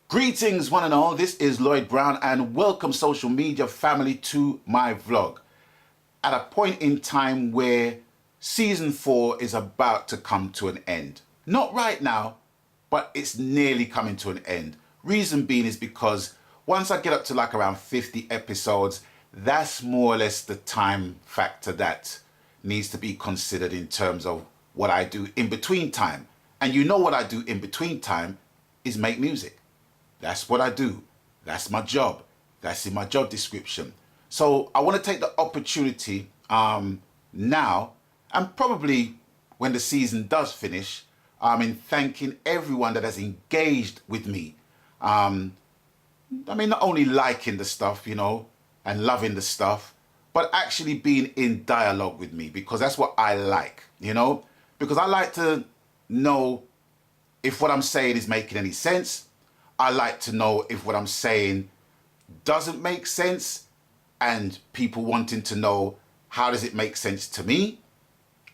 Greetings one and all, this is Lloyd Brown and welcome social media family to my vlog. At a point in time where season 4 is about to come to an end. Not right now, but it's nearly coming to an end. Reason being is because once I get up to like around 50 episodes, that's more or less the time factor that needs to be considered in terms of what I do in between time. And you know what I do in between time is make music. That's what I do. That's my job. That's in my job description. So I want to take the opportunity now and probably when the season does finish, in thanking everyone that has engaged with me. Not only liking the stuff, and loving the stuff, but actually being in dialogue with me, because that's what I like, because I like to know if what I'm saying is making any sense. I like to know if what I'm saying doesn't make sense, and people wanting to know how does it make sense to me.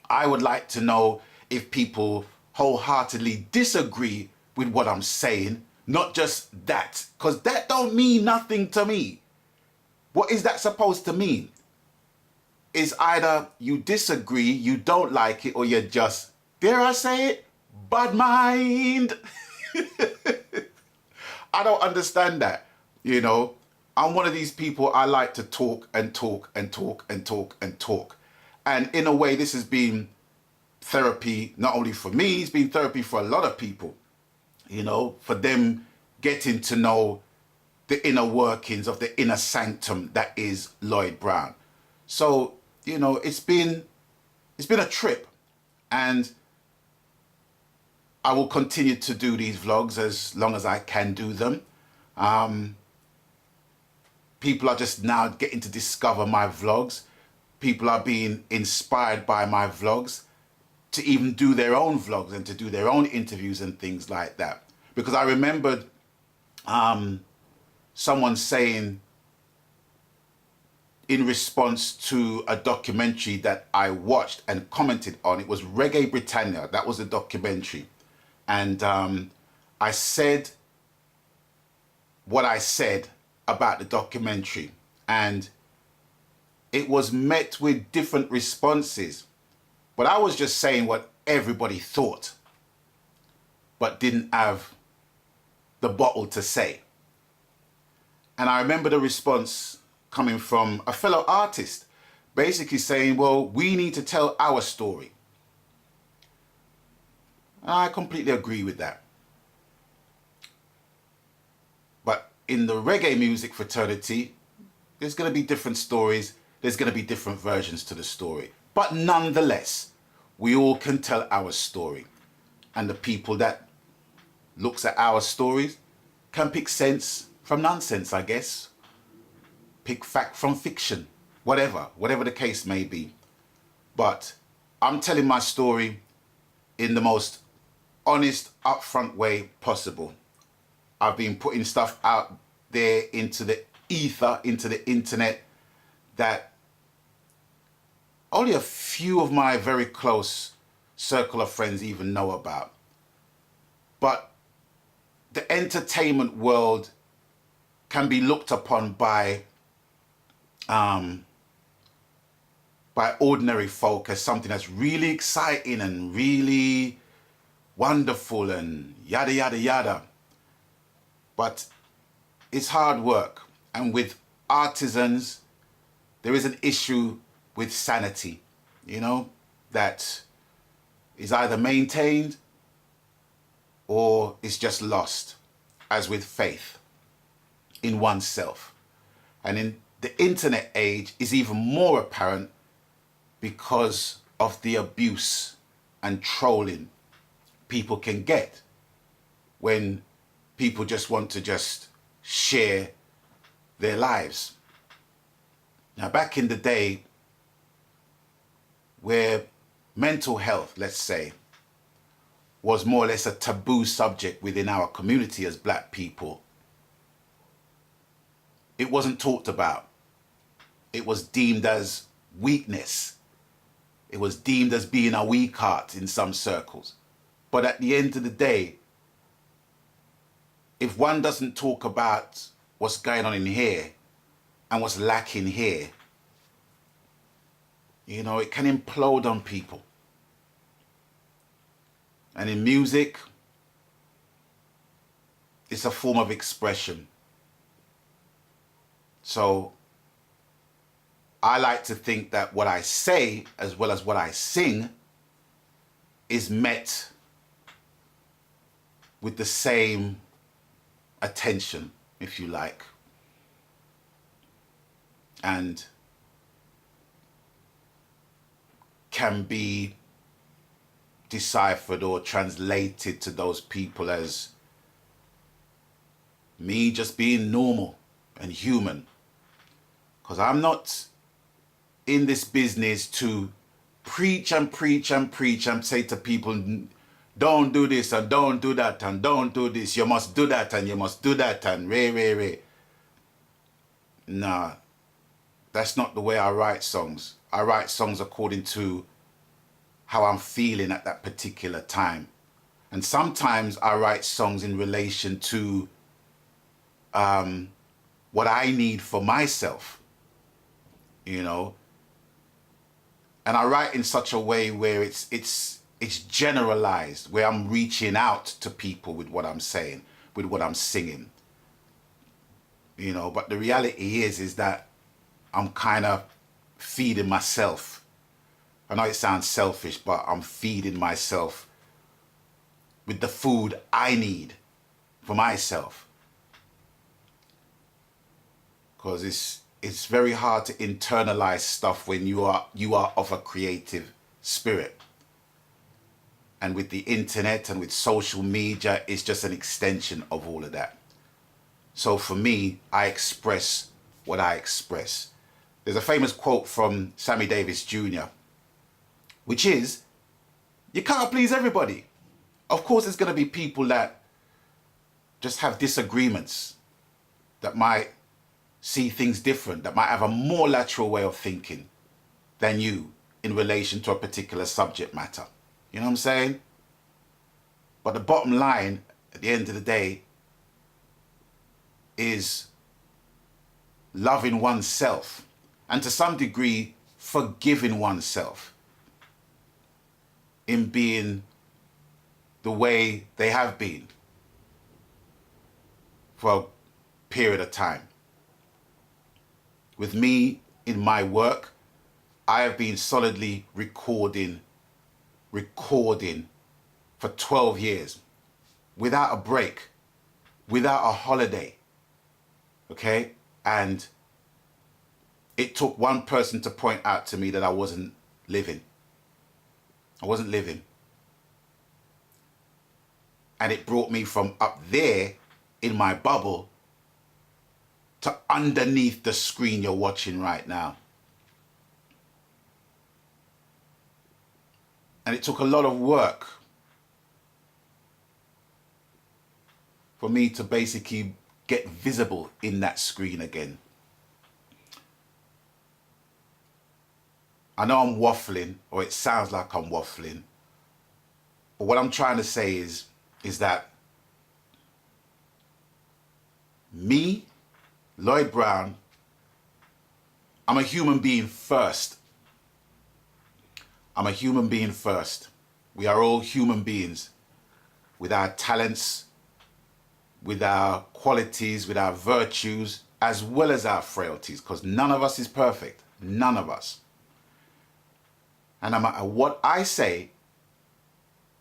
I would like to know if people wholeheartedly disagree with what I'm saying, not just that, because that don't mean nothing to me. What is that supposed to mean? Is either you disagree, you don't like it, or you're just, dare I say it, bad mind. I don't understand that, I'm one of these people, I like to talk and talk and talk and talk and talk. And in a way, this has been therapy, not only for me, it's been therapy for a lot of people, for them getting to know the inner workings of the inner sanctum that is Lloyd Brown. So, it's been a trip, and I will continue to do these vlogs as long as I can do them. People are just now getting to discover my vlogs. People are being inspired by my vlogs to even do their own vlogs and to do their own interviews and things like that. Because I remembered someone saying in response to a documentary that I watched and commented on, it was Reggae Britannia, that was the documentary. And I said what I said about the documentary, and it was met with different responses. But I was just saying what everybody thought, but didn't have the bottle to say. And I remember the response coming from a fellow artist, basically saying, well, we need to tell our story. And I completely agree with that. But in the reggae music fraternity, there's going to be different stories. There's going to be different versions to the story. But nonetheless, we all can tell our story. And the people that looks at our stories can pick sense from nonsense, I guess. Pick fact from fiction, whatever the case may be. But I'm telling my story in the most honest, upfront way possible. I've been putting stuff out there into the ether, into the internet, that only a few of my very close circle of friends even know about. But the entertainment world can be looked upon by ordinary folk as something that's really exciting and really wonderful and yada, yada, yada. But it's hard work. And with artisans, there is an issue with sanity, that is either maintained or is just lost, as with faith in oneself. And in the internet age is even more apparent because of the abuse and trolling people can get when people just want to just share their lives. Now, back in the day where mental health, let's say, was more or less a taboo subject within our community as black people, it wasn't talked about. It was deemed as weakness. It was deemed as being a weak heart in some circles. But at the end of the day, if one doesn't talk about what's going on in here and what's lacking here, you know, it can implode on people. And in music, it's a form of expression. So I like to think that what I say, as well as what I sing, is met with the same attention, if you like. And can be deciphered or translated to those people as me just being normal and human. Because I'm not in this business to preach and preach and preach and say to people, don't do this and don't do that and don't do this. You must do that and you must do that and re. Nah, that's not the way I write songs. I write songs according to how I'm feeling at that particular time. And sometimes I write songs in relation to what I need for myself, you know. And I write in such a way where it's generalized, where I'm reaching out to people with what I'm saying, with what I'm singing, you know. But the reality is that I'm kind of feeding myself. I know it sounds selfish, but I'm feeding myself with the food I need for myself. Because it's very hard to internalize stuff when you are of a creative spirit. And with the internet and with social media, it's just an extension of all of that. So for me, I express what I express. There's a famous quote from Sammy Davis Jr., which is, you can't please everybody. Of course, there's going to be people that just have disagreements, that might see things different, that might have a more lateral way of thinking than you in relation to a particular subject matter. You know what I'm saying? But the bottom line, at the end of the day, is loving oneself and to some degree forgiving oneself in being the way they have been for a period of time. With me in my work, I have been solidly recording for 12 years without a break, without a holiday, okay? And it took one person to point out to me that I wasn't living. I wasn't living. And it brought me from up there in my bubble to underneath the screen you're watching right now. And it took a lot of work for me to basically get visible in that screen again. I know I'm waffling, or it sounds like I'm waffling, but what I'm trying to say is that me, Lloyd Brown, I'm a human being first. I'm a human being first. We are all human beings with our talents, with our qualities, with our virtues, as well as our frailties, because none of us is perfect. None of us. And no matter what I say,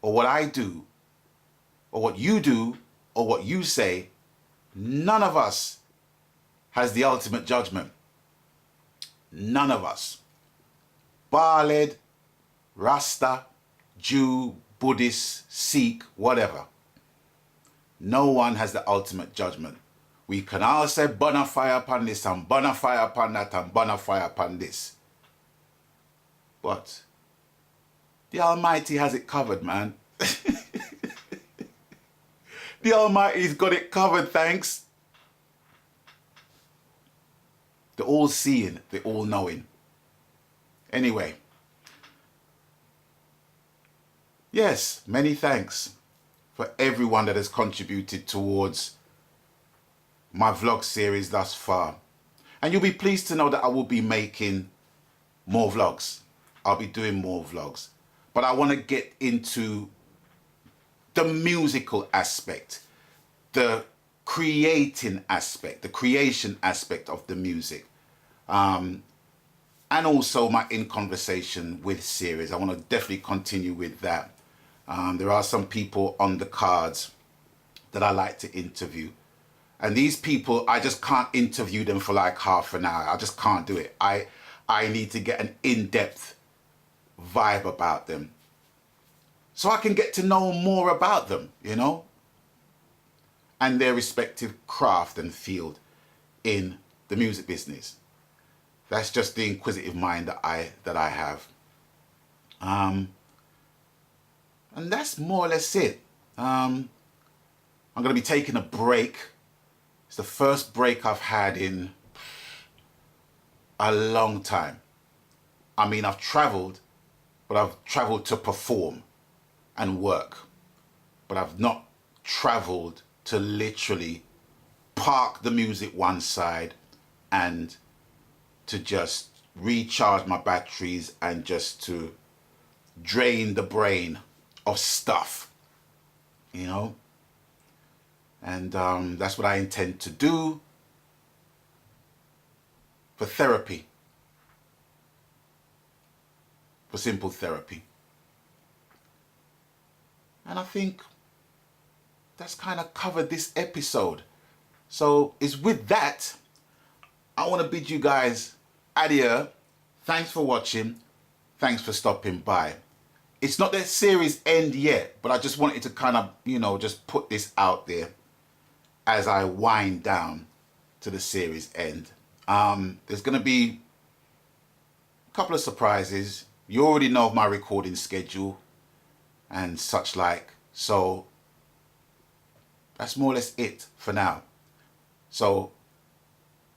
or what I do, or what you do, or what you say, none of us has the ultimate judgment. None of us. Baaled, Rasta, Jew, Buddhist, Sikh, whatever. No one has the ultimate judgment. We can all say bona fire upon this and bona fire upon that and bona fire upon this. But the Almighty has it covered, man. The Almighty's got it covered, thanks. The all-seeing, the all-knowing. Anyway. Yes, many thanks for everyone that has contributed towards my vlog series thus far. And you'll be pleased to know that I will be making more vlogs. I'll be doing more vlogs. But I want to get into the musical aspect, the creating aspect, the creation aspect of the music. And also my In Conversation with series. I want to definitely continue with that. There are some people on the cards that I like to interview. And these people, I just can't interview them for like half an hour. I just can't do it. I need to get an in-depth vibe about them, so I can get to know more about them, you know, and their respective craft and field in the music business. That's just the inquisitive mind that I have. And that's more or less it. I'm going to be taking a break. It's the first break I've had in a long time. I mean, I've traveled, but I've traveled to perform and work. But I've not traveled to literally park the music one side and to just recharge my batteries and just to drain the brain of stuff, you know. And that's what I intend to do for therapy, for simple therapy. And I think that's kind of covered this episode. So it's with that, I want to bid you guys adieu. Thanks for watching. Thanks for stopping by. It's not the series end yet, but I just wanted to kind of, you know, just put this out there as I wind down to the series end. There's going to be a couple of surprises. You already know of my recording schedule and such like. So that's more or less it for now. So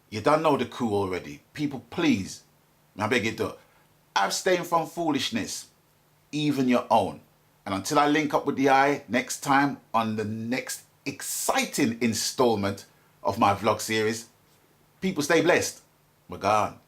you don't know the coup already. People, please, I beg you to abstain from foolishness, even your own. And until I link up with the eye next time on the next exciting installment of my vlog series, people stay blessed. We're gone.